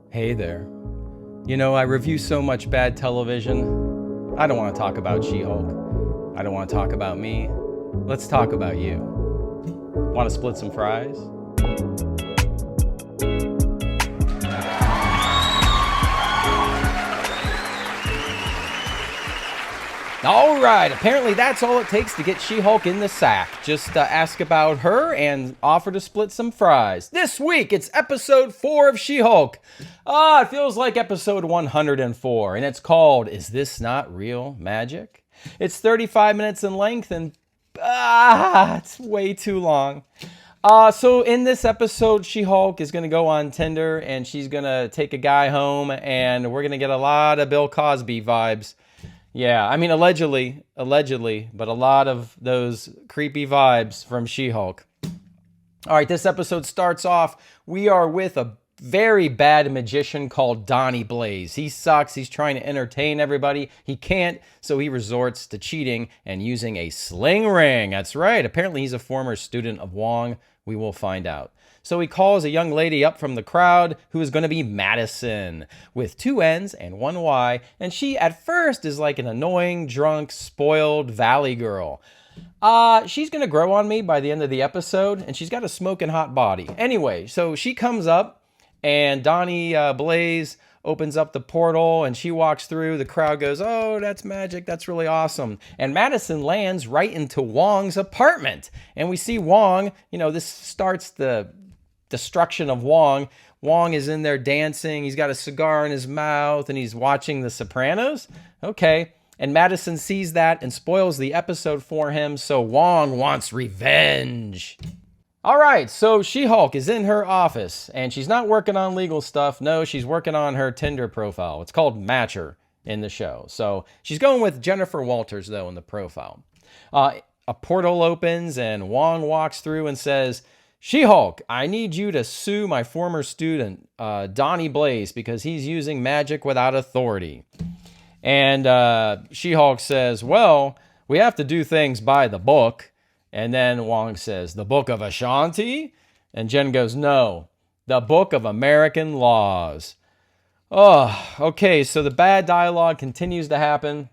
Hey there. You know, I review so much bad television. I don't want to talk about She-Hulk. I don't want to talk about me. Let's talk about you. Want to split some fries? All right, apparently that's all it takes to get She-Hulk in the sack. Just ask about her and offer to split some fries. This week, it's episode 4 of She-Hulk. It feels like episode 104, and it's called, Is This Not Real Magic? It's 35 minutes in length, and it's way too long. So in this episode, She-Hulk is going to go on Tinder, and she's going to take a guy home, and we're going to get a lot of Bill Cosby vibes. Yeah, I mean, allegedly, but a lot of those creepy vibes from She-Hulk. All right, this episode starts off. We are with a very bad magician called Donnie Blaze. He sucks. He's trying to entertain everybody. He can't, so he resorts to cheating and using a sling ring. That's right. Apparently, he's a former student of Wong. We will find out. So he calls a young lady up from the crowd who is going to be Madison with 2 N's and 1 Y. And she at first is like an annoying, drunk, spoiled valley girl. She's going to grow on me by the end of the episode, and she's got a smoking hot body. Anyway, so she comes up, and Donnie Blaze opens up the portal, and she walks through. The crowd goes, "Oh, that's magic. That's really awesome." And Madison lands right into Wong's apartment. And we see Wong, this starts the destruction of Wong. Wong is in there dancing. He's got a cigar in his mouth, and he's watching The Sopranos. Okay. And Madison sees that and spoils the episode for him, so Wong wants revenge. All right, so She-Hulk is in her office, and she's not working on legal stuff. No, she's working on her Tinder profile. It's called Matcher in the show. So she's going with Jennifer Walters, though, in the profile. A portal opens, and Wong walks through and says, "She-Hulk, I need you to sue my former student, Donnie Blaze, because he's using magic without authority." And She-Hulk says, "Well, we have to do things by the book." And then Wong says, "The Book of Ashanti?" And Jen goes, "No, the Book of American Laws." Oh, okay, so the bad dialogue continues to happen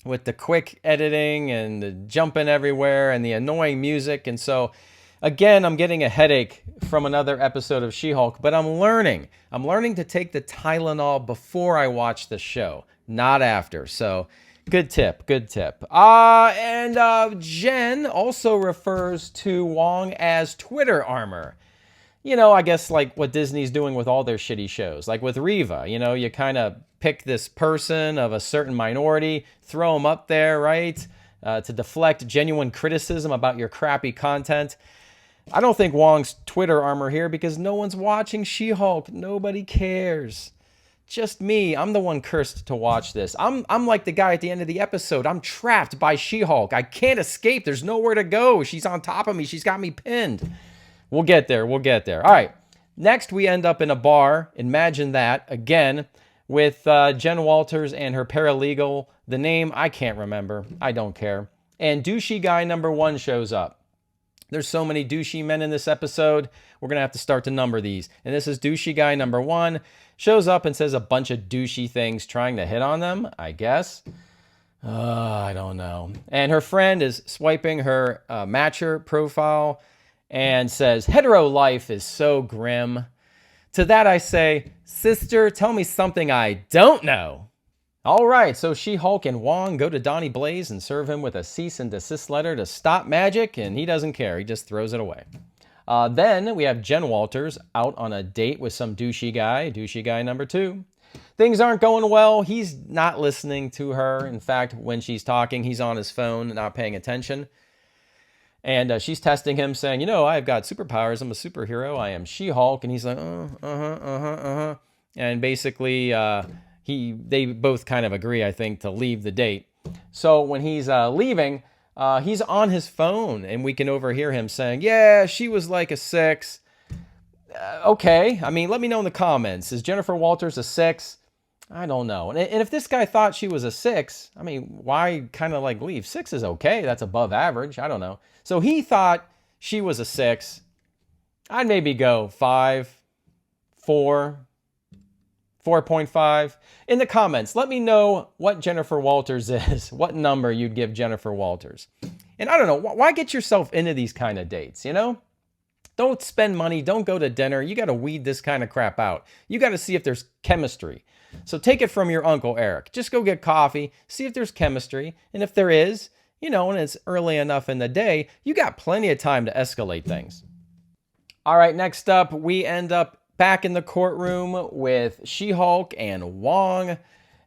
with the quick editing and the jumping everywhere and the annoying music. And so, again, I'm getting a headache from another episode of She-Hulk, but I'm learning. I'm learning to take the Tylenol before I watch the show, not after. So, good tip. And Jen also refers to Wong as Twitter armor. I guess like what Disney's doing with all their shitty shows. Like with Reva, you kind of pick this person of a certain minority, throw them up there, right? To deflect genuine criticism about your crappy content. I don't think Wong's Twitter armor here because no one's watching She-Hulk. Nobody cares. Just me. I'm the one cursed to watch this. I'm like the guy at the end of the episode. I'm trapped by She-Hulk. I can't escape. There's nowhere to go. She's on top of me. She's got me pinned. We'll get there. All right. Next, we end up in a bar. Imagine that. Again, with Jen Walters and her paralegal. The name, I can't remember. I don't care. And douchey guy number 1 shows up. There's so many douchey men in this episode. We're going to have to start to number these. And this is douchey guy number 1. Shows up and says a bunch of douchey things trying to hit on them, I guess. I don't know. And her friend is swiping her Matcher profile and says, "Hetero life is so grim." To that I say, "Sister, tell me something I don't know." All right, so She-Hulk and Wong go to Donnie Blaze and serve him with a cease and desist letter to stop magic, and he doesn't care. He just throws it away. Then we have Jen Walters out on a date with some douchey guy number 2. Things aren't going well. He's not listening to her. In fact, when she's talking, he's on his phone, not paying attention. And she's testing him, saying, "I've got superpowers. I'm a superhero. I am She-Hulk." And he's like, And basically, they both kind of agree, I think, to leave the date. So when he's leaving, he's on his phone, and we can overhear him saying, "Yeah, she was like a 6. Okay, I mean, let me know in the comments. Is Jennifer Walters a 6? I don't know. And if this guy thought she was a 6, I mean, why kind of like leave? 6 is okay. That's above average. I don't know. So he thought she was a 6. I'd maybe go 5, 4, 4.5? In the comments, let me know what Jennifer Walters is, what number you'd give Jennifer Walters. And I don't know, why get yourself into these kind of dates, you know? Don't spend money, don't go to dinner. You got to weed this kind of crap out. You got to see if there's chemistry. So take it from your Uncle Eric. Just go get coffee, see if there's chemistry. And if there is, you know, and it's early enough in the day, you got plenty of time to escalate things. All right, next up, we end up back in the courtroom with She-Hulk and Wong.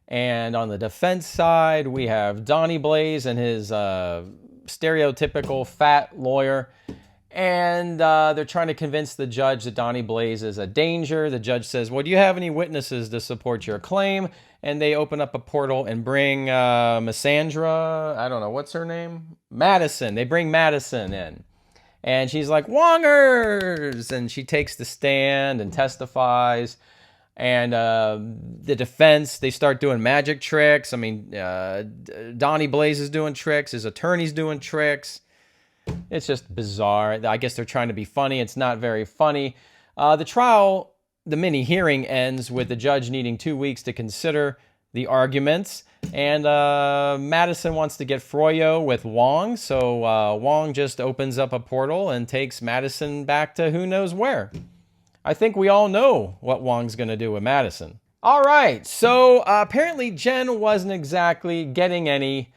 And on the defense side, we have Donnie Blaze and his stereotypical fat lawyer. And they're trying to convince the judge that Donnie Blaze is a danger. The judge says, well, do you have any witnesses to support your claim? And they open up a portal and bring Missandra, I don't know, what's her name? Madison. They bring Madison in. And she's like, Wongers! And she takes the stand and testifies. And the defense, they start doing magic tricks. I mean, Donnie Blaze is doing tricks. His attorney's doing tricks. It's just bizarre. I guess they're trying to be funny. It's not very funny. The trial, the mini hearing ends with the judge needing 2 weeks to consider the arguments. And Madison wants to get Froyo with Wong. So Wong just opens up a portal and takes Madison back to who knows where. I think we all know what Wong's going to do with Madison. All right. So apparently Jen wasn't exactly getting any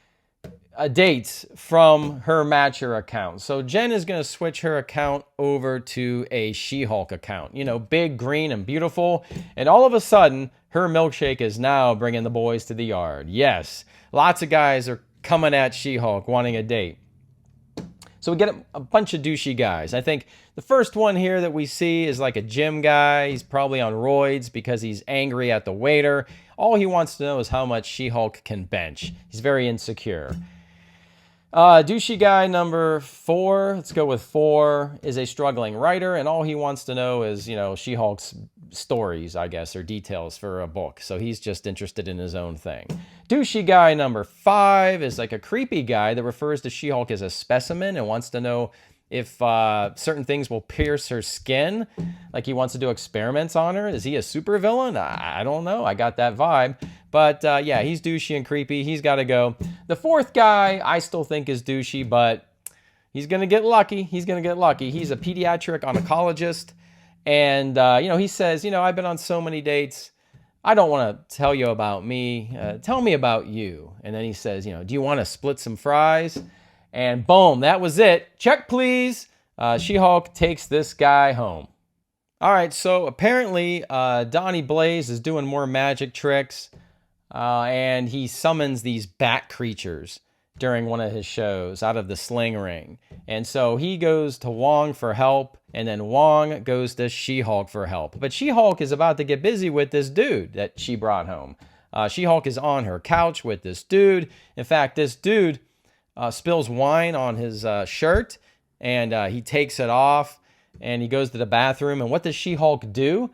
dates from her Matcher account. So Jen is going to switch her account over to a She-Hulk account. You know, big, green, and beautiful. And all of a sudden, her milkshake is now bringing the boys to the yard. Yes, lots of guys are coming at She-Hulk wanting a date. So we get a bunch of douchey guys. I think the first one here that we see is like a gym guy. He's probably on roids because he's angry at the waiter. All he wants to know is how much She-Hulk can bench. He's very insecure. Douchey guy number 4, let's go with 4, is a struggling writer, and all he wants to know is, you know, She-Hulk's stories, I guess, or details for a book. So he's just interested in his own thing. Douchey guy number 5 is like a creepy guy that refers to She-Hulk as a specimen and wants to know if certain things will pierce her skin. Like he wants to do experiments on her. Is he a supervillain? I don't know. I got that vibe. But yeah, he's douchey and creepy. He's got to go. The 4th guy I still think is douchey, but he's going to get lucky. He's going to get lucky. He's a pediatric oncologist. And, you know, he says, you know, I've been on so many dates. I don't want to tell you about me. Tell me about you. And then he says, you know, do you want to split some fries? And boom, that was it. Check, please. She-Hulk takes this guy home. All right, so apparently Donnie Blaze is doing more magic tricks. And he summons these bat creatures during one of his shows out of the sling ring. And so he goes to Wong for help, and then Wong goes to She-Hulk for help. But She-Hulk is about to get busy with this dude that she brought home. She-Hulk is on her couch with this dude. In fact, this dude spills wine on his shirt, and he takes it off, and he goes to the bathroom. And what does She-Hulk do?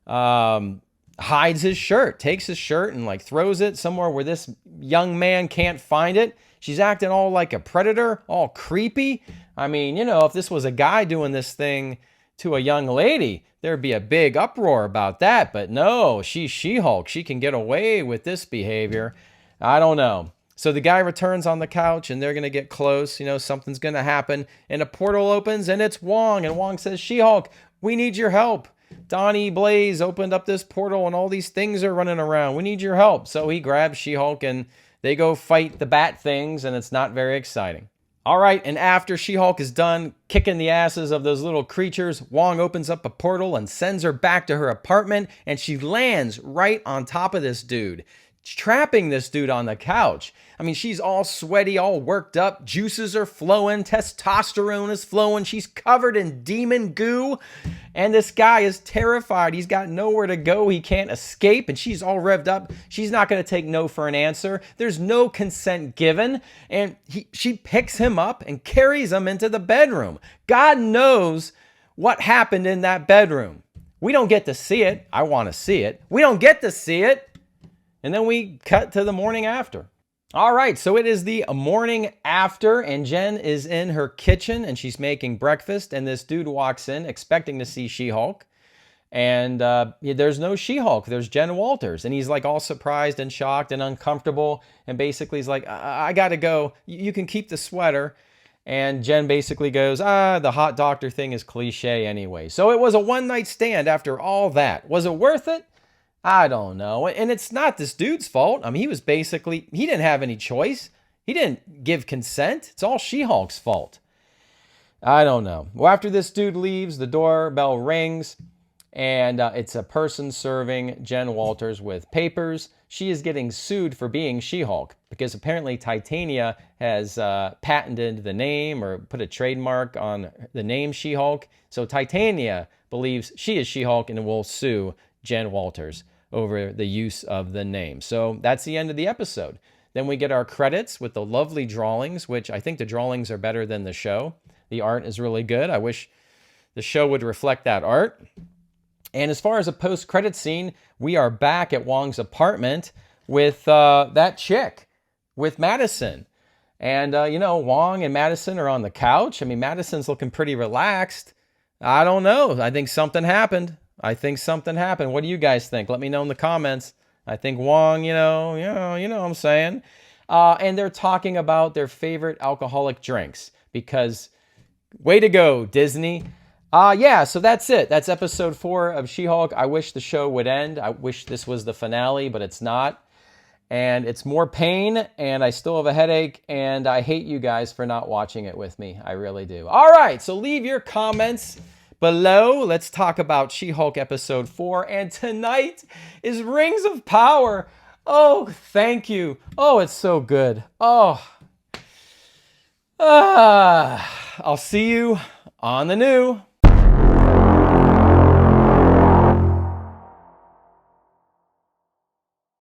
Hides his shirt, takes his shirt and like throws it somewhere where this young man can't find it. She's acting all like a predator, all creepy. I mean, you know, if this was a guy doing this thing to a young lady, there'd be a big uproar about that. But no, she's She-Hulk. She can get away with this behavior. I don't know. So the guy returns on the couch and they're going to get close. You know, something's going to happen. And a portal opens and it's Wong. And Wong says, She-Hulk, we need your help. Donnie Blaze opened up this portal and all these things are running around. We need your help. So he grabs She-Hulk and they go fight the bat things, and it's not very exciting. All right, and after She-Hulk is done kicking the asses of those little creatures, Wong opens up a portal and sends her back to her apartment, and she lands right on top of this dude, trapping this dude on the couch. I mean, she's all sweaty, all worked up. Juices are flowing. Testosterone is flowing. She's covered in demon goo. And this guy is terrified. He's got nowhere to go. He can't escape. And she's all revved up. She's not going to take no for an answer. There's no consent given. And she picks him up and carries him into the bedroom. God knows what happened in that bedroom. We don't get to see it. I want to see it. We don't get to see it. And then we cut to the morning after. All right, so it is the morning after, and Jen is in her kitchen, and she's making breakfast, and this dude walks in expecting to see She-Hulk. And yeah, there's no She-Hulk. There's Jen Walters. And he's like all surprised and shocked and uncomfortable. And basically he's like, I got to go. You can keep the sweater. And Jen basically goes, the hot doctor thing is cliche anyway. So it was a one-night stand after all that. Was it worth it? I don't know. And it's not this dude's fault. I mean, he didn't have any choice. He didn't give consent. It's all She-Hulk's fault. I don't know. Well, after this dude leaves, the doorbell rings. And it's a person serving Jen Walters with papers. She is getting sued for being She-Hulk because apparently Titania has patented the name or put a trademark on the name She-Hulk. So Titania believes she is She-Hulk and will sue Jen Walters over the use of the name. So that's the end of the episode. Then we get our credits with the lovely drawings, which I think the drawings are better than the show. The art is really good. I wish the show would reflect that art. And as far as a post-credit scene, we are back at Wong's apartment with that chick, with Madison. And, Wong and Madison are on the couch. I mean, Madison's looking pretty relaxed. I don't know. I think something happened. What do you guys think? Let me know in the comments. I think Wong, you know what I'm saying. And they're talking about their favorite alcoholic drinks because, way to go, Disney. So that's it. That's episode 4 of She-Hulk. I wish the show would end. I wish this was the finale, but it's not. And it's more pain, and I still have a headache, and I hate you guys for not watching it with me. I really do. All right, so leave your comments below. Let's talk about She-Hulk episode 4. And tonight is Rings of Power. Oh, thank you. Oh, it's so good. I'll see you on the new.